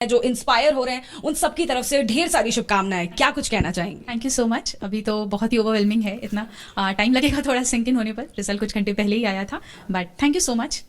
जो इंस्पायर हो रहे हैं उन सबकी तरफ से ढेर सारी शुभकामनाएं, क्या कुछ कहना चाहेंगे? Thank you so much. अभी तो बहुत ही ओवरवेलमिंग है, इतना टाइम लगेगा थोड़ा सिंक इन होने पर। रिजल्ट कुछ घंटे पहले ही आया था, but thank you so much.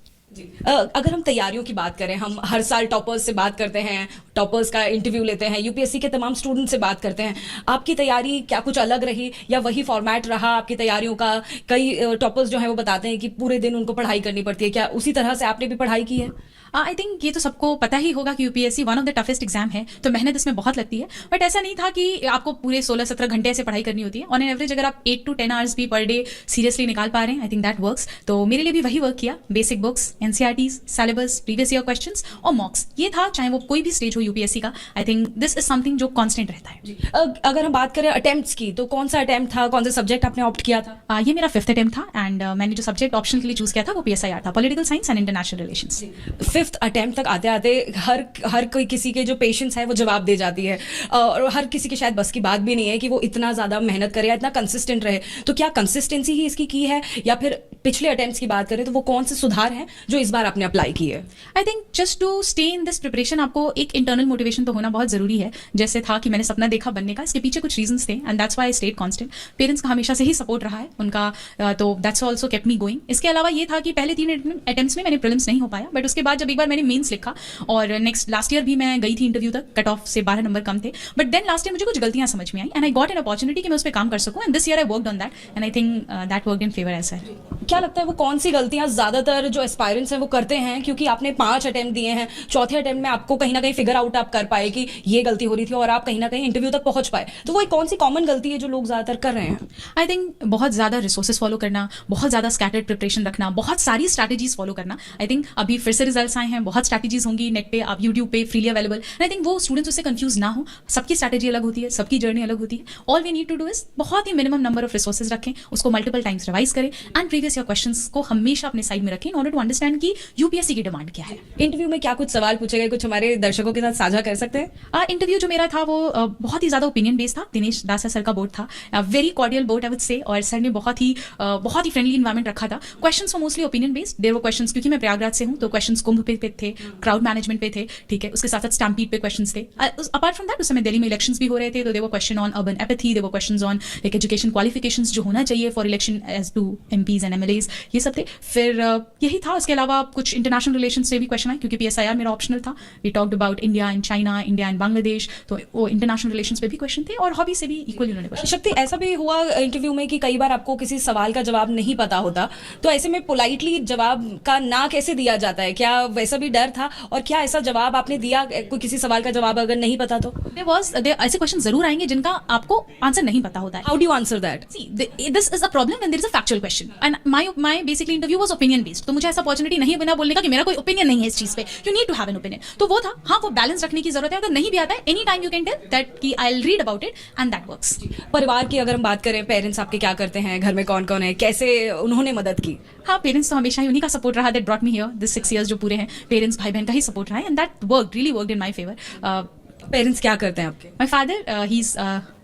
अगर हम तैयारियों की बात करें, हम हर साल टॉपर्स से बात करते हैं, टॉपर्स का इंटरव्यू लेते हैं, यूपीएससी के तमाम स्टूडेंट से बात करते हैं। आपकी तैयारी क्या कुछ अलग रही या वही फॉर्मेट रहा आपकी तैयारियों का? कई टॉपर्स जो है वो बताते हैं कि पूरे दिन उनको पढ़ाई करनी पड़ती है, क्या उसी तरह से आपने भी पढ़ाई की है? आई थिंक ये तो सबको पता ही होगा कि UPSC one of the toughest exam है, तो मेहनत इसमें बहुत लगती है। बट ऐसा नहीं था कि आपको पूरे 16-17 घंटे ऐसे पढ़ाई करनी होती है। ऑन एन एवरेज अगर आप 8 to 10 आवर्स भी पर डे सीरियसली निकाल पा रहे हैं, आई थिंक दैट वर्क्स। तो मेरे लिए भी वही वर्क किया। Basic books, NCERTs, syllabus, previous year questions और मॉक्स, ये था। चाहे वो कोई भी स्टेज हो यूपीएससी का, I think this is something जो कांस्टेंट रहता है। अगर हम बात करें अटेम्प्ट्स की, तो कौन सा अटेम्प्ट था, कौन सा सब्जेक्ट आपने ऑप्ट किया था? ये मेरा 5th अटेम्प्ट था एंड मैंने जो सब्जेक्ट ऑप्शन के लिए चूज किया था वो पीएसआईआर था, political science and international relations. 5th attempt तक आते आते हर कोई किसी के जो पेशेंस है वो जवाब दे जाती है, और हर किसी के शायद बस की बात भी नहीं है कि वो इतना ज्यादा मेहनत करे या इतना कंसिस्टेंट रहे। तो क्या कंसिस्टेंसी ही इसकी की है, या फिर पिछले अटेम्प्ट्स की बात करें तो वो कौन से सुधार हैं जो इस बार आपने अप्लाई किए? I think just to stay in this preparation आपको एक इंटरनल मोटिवेशन तो होना बहुत जरूरी है। जैसे था कि मैंने सपना देखा बनने का, इसके पीछे कुछ रीजंस थे and that's why I stayed constant. Parents का हमेशा से ही सपोर्ट रहा है उनका, तो that's also kept me going. इसके अलावा ये था कि पहले 3 अटेम्प्ट्स में मैंने प्रीलिम्स नहीं हो पाया, बट उसके बाद जब एक बार मैंने मेंस लिखा और नेक्स्ट लास्ट ईयर भी मैं गई थी इंटरव्यू तक, कट ऑफ से 12 नंबर कम थे, बट देन लास्ट ईयर मुझे कुछ गलतियां समझ में आई and I got an opportunity कि मैं उस पर काम कर सकूं and this year I worked on that and I think that worked in favour as well. क्या लगता है वो कौन सी गलतियां ज्यादातर जो एस्पायरेंट्स हैं वो करते हैं? क्योंकि आपने 5 अटेम्प्ट दिए हैं, चौथे अटेम्प्ट में आपको कहीं ना कहीं फिगर आउट आप कर पाए कि ये गलती हो रही थी और आप कहीं ना कहीं इंटरव्यू तक पहुंच पाए। तो वो कौन सी कॉमन गलती है जो लोग ज्यादातर कर रहे हैं? आई थिंक बहुत ज्यादा रिसोर्सेज फॉलो करना, बहुत ज्यादा स्कैटर्ड प्रिपरेशन रखना, बहुत सारी स्ट्रैटेजीज फॉलो करना। आई थिंक अभी फिर से रिजल्ट्स आए हैं, बहुत स्ट्रैटेजीज होंगी नेट पे, आप यूट्यूब पे फ्रीली अवेलेबल। आई थिंक वो स्टूडेंट्स उससे कंफ्यूज ना हो, सबकी स्ट्रैटेजी अलग होती है, सबकी जर्नी अलग होती है। All we need to do is बहुत ही मिनिमम नंबर ऑफ रिसोर्सेज रखें, उसको मल्टीपल टाइम्स रिवाइज करें एंड प्रीवियस ईयर क्वेश्चंस को हमेशा अपने साइड में रखें इन ऑर्डर टू अंडरस्टैंड कि यूपीएससी की डिमांड क्या है। इंटरव्यू में क्या कुछ सवाल पूछे गए, कुछ हमारे दर्शकों के साथ साझा कर सकते हैं? इंटरव्यू जो मेरा था वो बहुत ही ज्यादा ओपिनियन बेस्ड था। दिनेश दासा सर का बोर्ड था, very cordial board I would say, और सर ने बहुत ही फ्रेंडली इन्वायरमेंट रखा था। Questions were mostly opinion based. There were questions, क्योंकि मैं प्रयागराज से हूं तो क्वेश्चंस कुंभ पे थे, क्राउड मैनेजमेंट पे थे, ठीक है, उसके साथ साथ स्टैम्पीड पे क्वेश्चंस थे। अपार्ट फ्रॉम दैट उस समय दिल्ली में इलेक्शंस भी हो रहे थे, तो there were question on urban apathy, there were questions on like education qualifications जो होना चाहिए for election as to MPs and MLAs, ये सब थे। फिर यही था। उसके अलावा कुछ इंटरनेशनल रिलेशन से भी क्वेश्चन आए, क्योंकि पीएसआईआर मेरा ऑप्शनल था। We talked about India and China, India and Bangladesh, तो वो इंटरनेशनल रिलेशंस पे भी क्वेश्चन थे, और हॉबी से भी इक्वली उन्होंने क्वेश्चन। शक्ति, ऐसा भी हुआ इंटरव्यू में कि कई बार आपको किसी सवाल का जवाब नहीं पता होता, तो ऐसे में पोलाइटली जवाब का ना कैसे दिया जाता है? क्या वैसा भी डर था, और क्या ऐसा जवाब आपने दिया, कोई किसी सवाल का जवाब अगर नहीं पता तो? ऐसे क्वेश्चन जरूर आएंगे जिनका आपको आंसर नहीं पता होता है। How do you answer that? This is a problem when there is a factual question and my basically interview was opinion based. तो मुझे ऐसा अपॉर्चुनिटी नहीं बना बोलने का कि मेरा कोई ओपिनियन नहीं है इस चीज पे, you need to have an opinion. तो वो था, हाँ, वो बैलेंस रखने की जरूरत है। अगर नहीं भी आता है, any time you can tell that कि I will read about it and that works. परिवार की अगर हम बात करें, पेरेंट्स आपके क्या करते हैं, घर में कौन कौन है, कैसे उन्होंने मदद की? हाँ, पेरेंट्स तो हमेशा ही उन्हीं का सपोर्ट रहा, that brought me here. This 6 years जो पूरे हैं, पेरेंट्स भाई बहन का ही सपोर्ट रहा है and that worked, really worked in my favour. Parents क्या करते हैं आपके? My father he is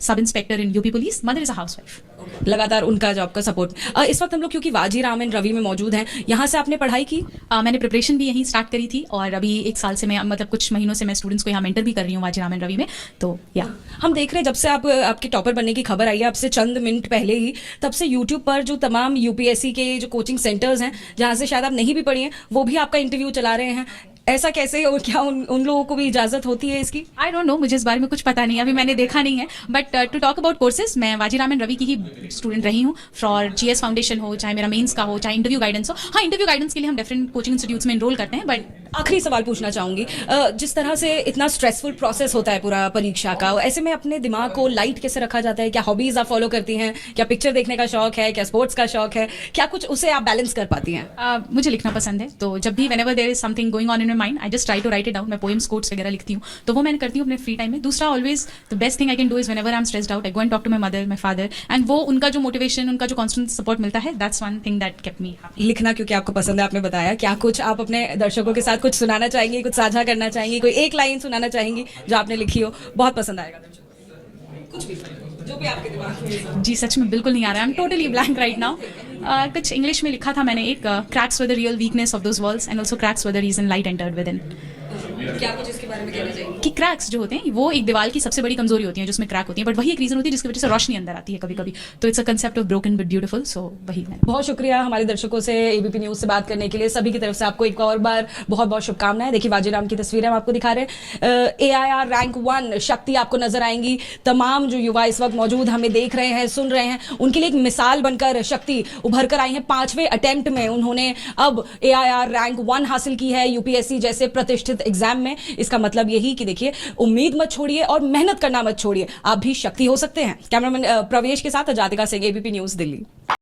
sub inspector in UP police, mother is a housewife. लगातार उनका जॉब का सपोर्ट। इस वक्त हम लोग क्योंकि वाजीराम एंड रवि में मौजूद हैं, यहाँ से आपने पढ़ाई की? मैंने प्रिपरेशन भी यहीं स्टार्ट करी थी, और अभी 1 साल से मैं, मतलब कुछ महीनों से मैं स्टूडेंट्स को यहाँ मेंटर भी कर रही हूँ वाजीराम एंड रवि में। तो या हम देख रहे हैं, जब से आपके टॉपर बनने की खबर आई है, अब से चंद मिनट पहले ही, तब से यूट्यूब पर जो तमाम यूपीएससी के जो कोचिंग सेंटर्स हैं, जहाँ से शायद आप नहीं भी पढ़ी हैं, वो भी आपका इंटरव्यू चला रहे हैं। ऐसा कैसे, और क्या उन लोगों को भी इजाजत होती है इसकी? आई डोंट नो, मुझे इस बारे में कुछ पता नहीं है, अभी मैंने देखा नहीं है। But to talk about courses, मैं वाजीराम एंड रवि की ही स्टूडेंट रही हूँ, फॉर जीएस फाउंडेशन हो, चाहे मेरा मेंस का हो, चाहे इंटरव्यू गाइडेंस हो। हाँ, इंटरव्यू गाइडेंस के लिए हम डिफरेंट कोचिंग इंस्टीट्यूट्स में एनरोल करते हैं। बट आखिरी सवाल पूछना चाहूंगी, जिस तरह से इतना स्ट्रेसफुल प्रोसेस होता है पूरा परीक्षा का, ऐसे में अपने दिमाग को लाइट कैसे रखा जाता है? क्या हॉबीज आप फॉलो करती हैं? क्या पिक्चर देखने का शौक है? क्या स्पोर्ट्स का शौक है? क्या कुछ उसे आप बैलेंस कर पाती हैं? मुझे लिखना पसंद है, तो जब भी whenever there is something going on in my mind, I just try to write it down. मैं पोएम्स, कोट्स वगैरह लिखती हूँ, तो वो मैंने करती हूँ अपने फ्री टाइम में। दूसरा, always the best thing I can do is whenever I'm stressed out, I go and talk to my mother, my father, and वो उनका जो मोटिवेशन, उनका जो कांस्टेंट सपोर्ट मिलता है, that's one thing that kept me happy. लिखना क्योंकि आपको पसंद है, आपने बताया, क्या कुछ आप अपने दर्शकों के साथ कुछ सुनाना चाहेंगी, कुछ साझा करना चाहेंगी, कोई एक लाइन सुनाना चाहेंगी जो आपने लिखी हो, बहुत पसंद आएगा कुछ भी, जो भी आपके दिमाग में? जी सच में बिल्कुल नहीं आ रहा है, I am totally blank right now. कुछ इंग्लिश में लिखा था मैंने, एक cracks were the real weakness of those walls and also cracks were the reason light entered within. क्या कुछ इसके बारे में कहना चाहिए? कि क्रैक्स जो होते हैं वो एक दीवार की सबसे बड़ी कमजोरी होती है जिसमें क्रैक होती है, बट वही एक रीजन होती है जिसकी वजह से रोशनी अंदर आती है कभी कभी। तो it's a concept of broken but beautiful. So वही मैंने बहुत शुक्रिया हमारे दर्शकों से एबीपी न्यूज से बात करने के लिए। सभी की तरफ से आपको एक और बार बहुत बहुत शुभकामनाएं। देखिए वाजीराम की तस्वीरें हम आपको दिखा रहे हैं। AIR रैंक 1 शक्ति आपको नजर आएंगी। तमाम जो युवा इस वक्त मौजूद हमें देख रहे हैं, सुन रहे हैं, उनके लिए एक मिसाल बनकर शक्ति उभर कर आई है। 5वें अटेम्प्ट में उन्होंने अब AIR रैंक 1 हासिल की है यूपीएससी जैसे प्रतिष्ठित एग्जाम में। इसका मतलब यही कि देखिए उम्मीद मत छोड़िए और मेहनत करना मत छोड़िए, आप भी शक्ति हो सकते हैं। कैमरामैन प्रवेश के साथ अजातिका सिंह, एबीपी न्यूज, दिल्ली।